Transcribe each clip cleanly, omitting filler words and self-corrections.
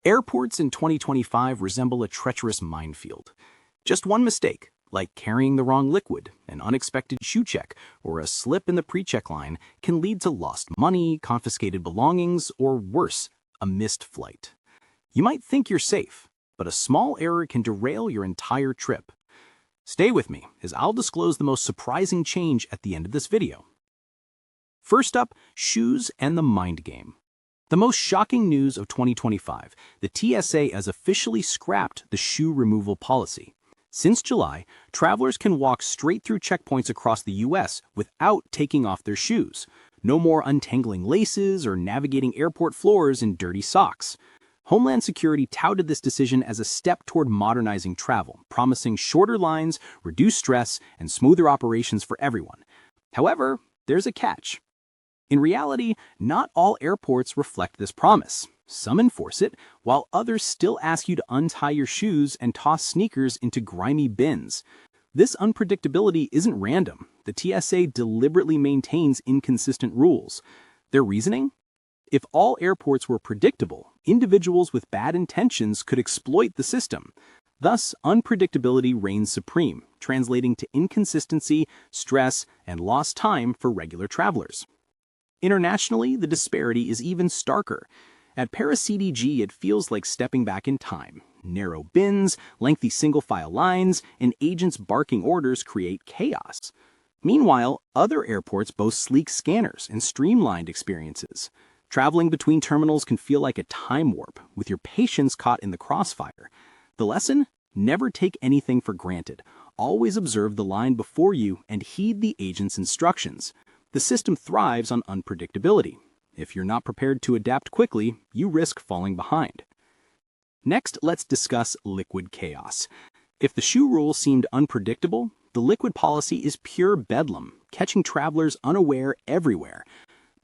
Airports in 2025 resemble a treacherous minefield. Just one mistake, like carrying the wrong liquid, an unexpected shoe check, or a slip in the pre-check line, can lead to lost money, confiscated belongings, or worse, a missed flight. You might think you're safe, but a small error can derail your entire trip. Stay with me, as I'll disclose the most surprising change at the end of this video. First up, shoes and the mind game. The most shocking news of 2025, the TSA has officially scrapped the shoe removal policy. Since July, travelers can walk straight through checkpoints across the US without taking off their shoes. No more untangling laces or navigating airport floors in dirty socks. Homeland Security touted this decision as a step toward modernizing travel, promising shorter lines, reduced stress, and smoother operations for everyone. However, there's a catch. In reality, not all airports reflect this promise. Some enforce it, while others still ask you to untie your shoes and toss sneakers into grimy bins. This unpredictability isn't random. The TSA deliberately maintains inconsistent rules. Their reasoning? If all airports were predictable, individuals with bad intentions could exploit the system. Thus, unpredictability reigns supreme, translating to inconsistency, stress, and lost time for regular travelers. Internationally, the disparity is even starker. At Paris CDG, it feels like stepping back in time. Narrow bins, lengthy single-file lines, and agents barking orders create chaos. Meanwhile, other airports boast sleek scanners and streamlined experiences. Traveling between terminals can feel like a time warp, with your patience caught in the crossfire. The lesson? Never take anything for granted. Always observe the line before you and heed the agent's instructions. The system thrives on unpredictability. If you're not prepared to adapt quickly, you risk falling behind. Next, let's discuss liquid chaos. If the shoe rule seemed unpredictable, the liquid policy is pure bedlam, catching travelers unaware everywhere.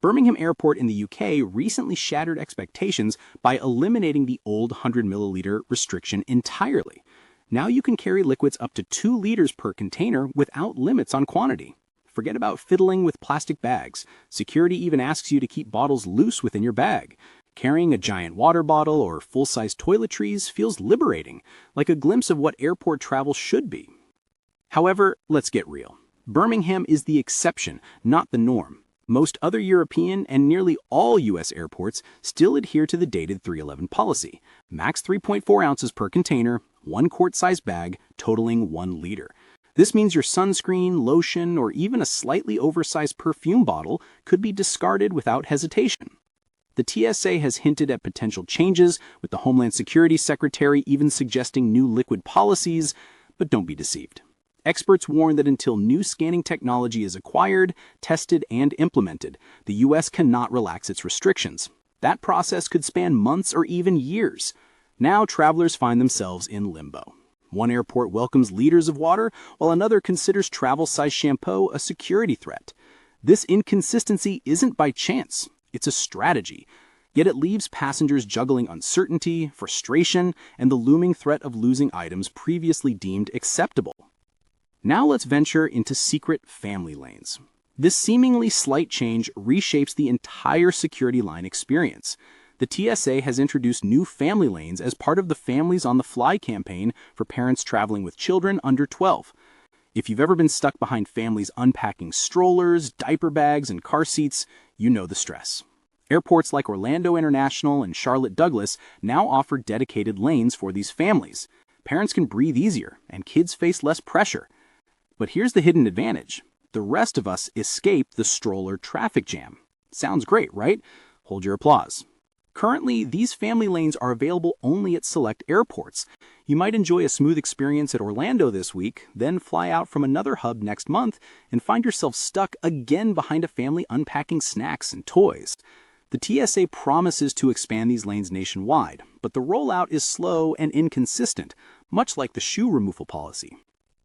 Birmingham Airport in the UK recently shattered expectations by eliminating the old 100-milliliter restriction entirely. Now you can carry liquids up to 2 liters per container without limits on quantity. Forget about fiddling with plastic bags. Security even asks you to keep bottles loose within your bag. Carrying a giant water bottle or full-size toiletries feels liberating, like a glimpse of what airport travel should be. However, let's get real. Birmingham is the exception, not the norm. Most other European and nearly all US airports still adhere to the dated 311 policy. Max 3.4 ounces per container, 1 quart-size bag, totaling 1 liter. This means your sunscreen, lotion, or even a slightly oversized perfume bottle could be discarded without hesitation. The TSA has hinted at potential changes, with the Homeland Security Secretary even suggesting new liquid policies, but don't be deceived. Experts warn that until new scanning technology is acquired, tested, and implemented, the US cannot relax its restrictions. That process could span months or even years. Now travelers find themselves in limbo. One airport welcomes liters of water, while another considers travel-size shampoo a security threat. This inconsistency isn't by chance, it's a strategy. Yet it leaves passengers juggling uncertainty, frustration, and the looming threat of losing items previously deemed acceptable. Now let's venture into secret family lanes. This seemingly slight change reshapes the entire security line experience. The TSA has introduced new family lanes as part of the Families on the Fly campaign for parents traveling with children under 12. If you've ever been stuck behind families unpacking strollers, diaper bags, and car seats, you know the stress. Airports like Orlando International and Charlotte Douglas now offer dedicated lanes for these families. Parents can breathe easier, and kids face less pressure. But here's the hidden advantage. The rest of us escape the stroller traffic jam. Sounds great, right? Hold your applause. Currently, these family lanes are available only at select airports. You might enjoy a smooth experience at Orlando this week, then fly out from another hub next month and find yourself stuck again behind a family unpacking snacks and toys. The TSA promises to expand these lanes nationwide, but the rollout is slow and inconsistent, much like the shoe removal policy.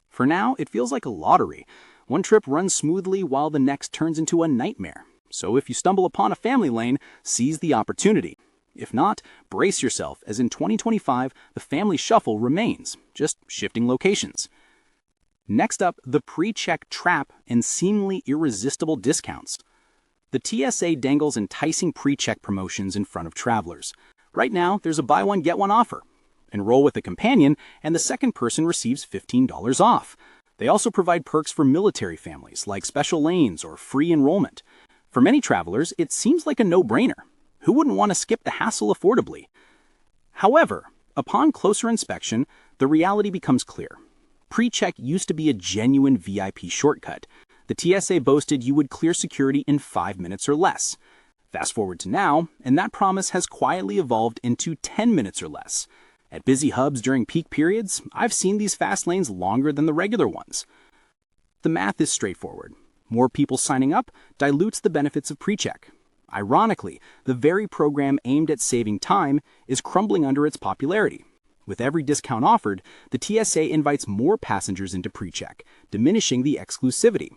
For now, it feels like a lottery. One trip runs smoothly while the next turns into a nightmare. So if you stumble upon a family lane, seize the opportunity. If not, brace yourself, as in 2025, the family shuffle remains, just shifting locations. Next up, the pre-check trap and seemingly irresistible discounts. The TSA dangles enticing pre-check promotions in front of travelers. Right now, there's a buy one, get one offer. Enroll with a companion, and the second person receives $15 off. They also provide perks for military families, like special lanes or free enrollment. For many travelers, it seems like a no-brainer. Who wouldn't want to skip the hassle affordably? However, upon closer inspection, the reality becomes clear. Pre-check used to be a genuine VIP shortcut. The TSA boasted you would clear security in 5 minutes or less. Fast forward to now, and that promise has quietly evolved into 10 minutes or less. At busy hubs during peak periods, I've seen these fast lanes longer than the regular ones. The math is straightforward. More people signing up dilutes the benefits of pre-check. Ironically, the very program aimed at saving time is crumbling under its popularity. With every discount offered, the TSA invites more passengers into pre-check, diminishing the exclusivity.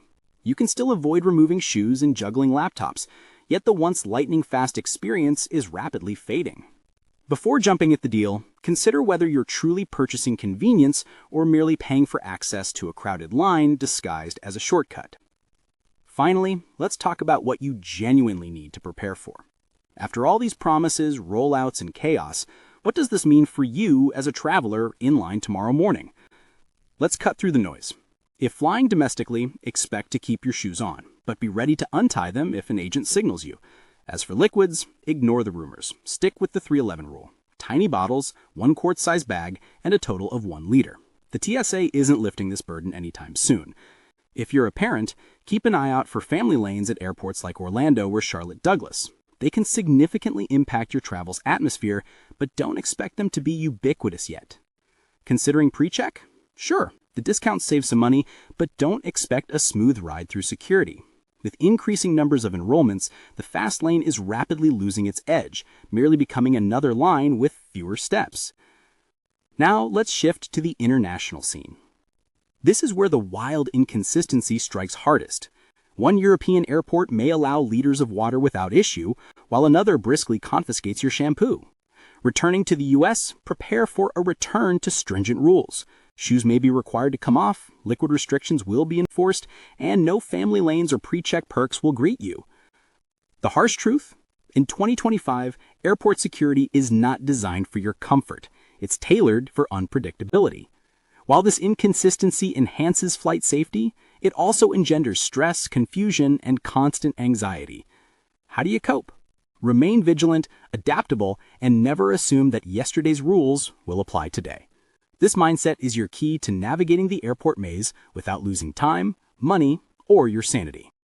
You can still avoid removing shoes and juggling laptops, yet the once lightning-fast experience is rapidly fading. Before jumping at the deal, consider whether you're truly purchasing convenience or merely paying for access to a crowded line disguised as a shortcut. Finally, let's talk about what you genuinely need to prepare for. After all these promises, rollouts, and chaos, what does this mean for you as a traveler in line tomorrow morning? Let's cut through the noise. If flying domestically, expect to keep your shoes on, but be ready to untie them if an agent signals you. As for liquids, ignore the rumors. Stick with the 311 rule. Tiny bottles, 1 quart-size bag, and a total of 1 liter. The TSA isn't lifting this burden anytime soon. If you're a parent, keep an eye out for family lanes at airports like Orlando or Charlotte Douglas. They can significantly impact your travel's atmosphere, but don't expect them to be ubiquitous yet. Considering pre-check? Sure, the discounts save some money, but don't expect a smooth ride through security. With increasing numbers of enrollments, the fast lane is rapidly losing its edge, merely becoming another line with fewer steps. Now let's shift to the international scene. This is where the wild inconsistency strikes hardest. One European airport may allow liters of water without issue, while another briskly confiscates your shampoo. Returning to the US, prepare for a return to stringent rules. Shoes may be required to come off, liquid restrictions will be enforced, and no family lanes or pre-check perks will greet you. The harsh truth? In 2025, airport security is not designed for your comfort. It's tailored for unpredictability. While this inconsistency enhances flight safety, it also engenders stress, confusion, and constant anxiety. How do you cope? Remain vigilant, adaptable, and never assume that yesterday's rules will apply today. This mindset is your key to navigating the airport maze without losing time, money, or your sanity.